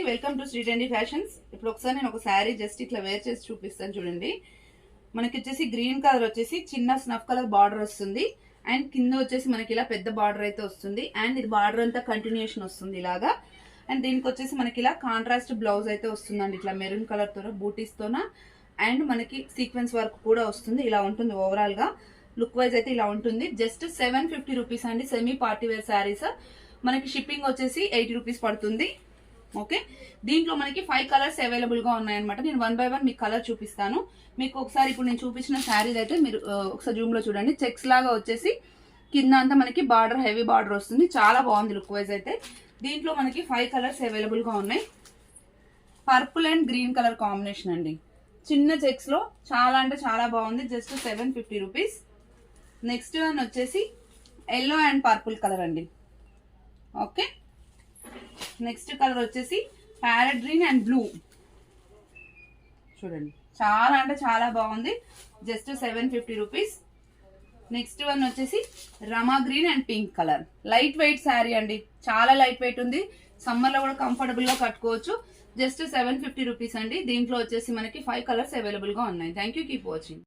Welcome to Sri trendy fashions. ఇప్పుడు ఒకసారి నేను ఒక శారీ జస్ట్ ఇట్లా వేర్ చేసి చూపిస్తాను చూడండి. మనకి వచ్చేసి గ్రీన్ కలర్ వచ్చేసి చిన్న స్నఫ్ కలర్ బార్డర్ వస్తుంది అండ్ కింద వచ్చేసి మనకి ఇలా పెద్ద బార్డర్ అయితే వస్తుంది అండ్ ఇది బార్డర్ అంతా కంటిన్యూషన్ వస్తుంది ఇలాగా. అండ్ దీనికి వచ్చేసి మనకి ఇలా కాంట్రాస్ట్ బ్లౌజ్ అయితే వస్తుందండి, ఇట్లా మెరూన్ కలర్ తోన బూటీస్ తోన అండ్ మనకి సీక్వెన్స్ వర్క్ కూడా వస్తుంది. ఇలా ఉంటుంది ఓవరాల్ గా లుక్ వైజ్ అయితే ఇలా ఉంటుంది. జస్ట్ 750 రూపీస్ అండి. Semi party wear saris. మనకి షిప్పింగ్ వచ్చేసి 80 రూపీస్ పడుతుంది. ఓకే, దీంట్లో మనకి 5 కలర్స్ అవైలబుల్ గా ఉన్నాయన్నమాట. నేను 1 బై 1 మీకు కలర్ చూపిస్తాను. మీకు ఒకసారి ఇప్పుడు నేను చూపించిన శారీ అయితే మీరు ఒకసారి జూమ్ లో చూడండి. చెక్స్ లాగా వచ్చేసి కింద అంతా మనకి బార్డర్ హెవీ బార్డర్ వస్తుంది. చాలా బాగుంది లుక్ వైజ్ అయితే. దీంట్లో మనకి 5 కలర్స్ అవైలబుల్ గా ఉన్నాయి. Purple and green colour combination అండి. చిన్న చెక్స్ లో చాలా అంటే చాలా బాగుంది. Just 750 rupees. నెక్స్ట్ వన్ వచ్చేసి ఎల్లో అండ్ పర్పుల్ కలర్ అండి. ఓకే, నెక్స్ట్ కలర్ వచ్చేసి ప్యారెట్ గ్రీన్ అండ్ బ్లూ. చూడండి, చాలా అంటే చాలా బాగుంది. Just 750 rupees. నెక్స్ట్ వన్ వచ్చేసి Rama green and pink colour. Lightweight sari అండి, చాలా లైట్ వెయిట్ ఉంది. సమ్మర్ లో కూడా కంఫర్టబుల్ గా కట్టుకోవచ్చు. జస్ట్ 750 రూపీస్ అండి. దీంట్లో వచ్చేసి మనకి 5 కలర్స్ అవైలబుల్ గా ఉన్నాయి. Thank you, keep watching.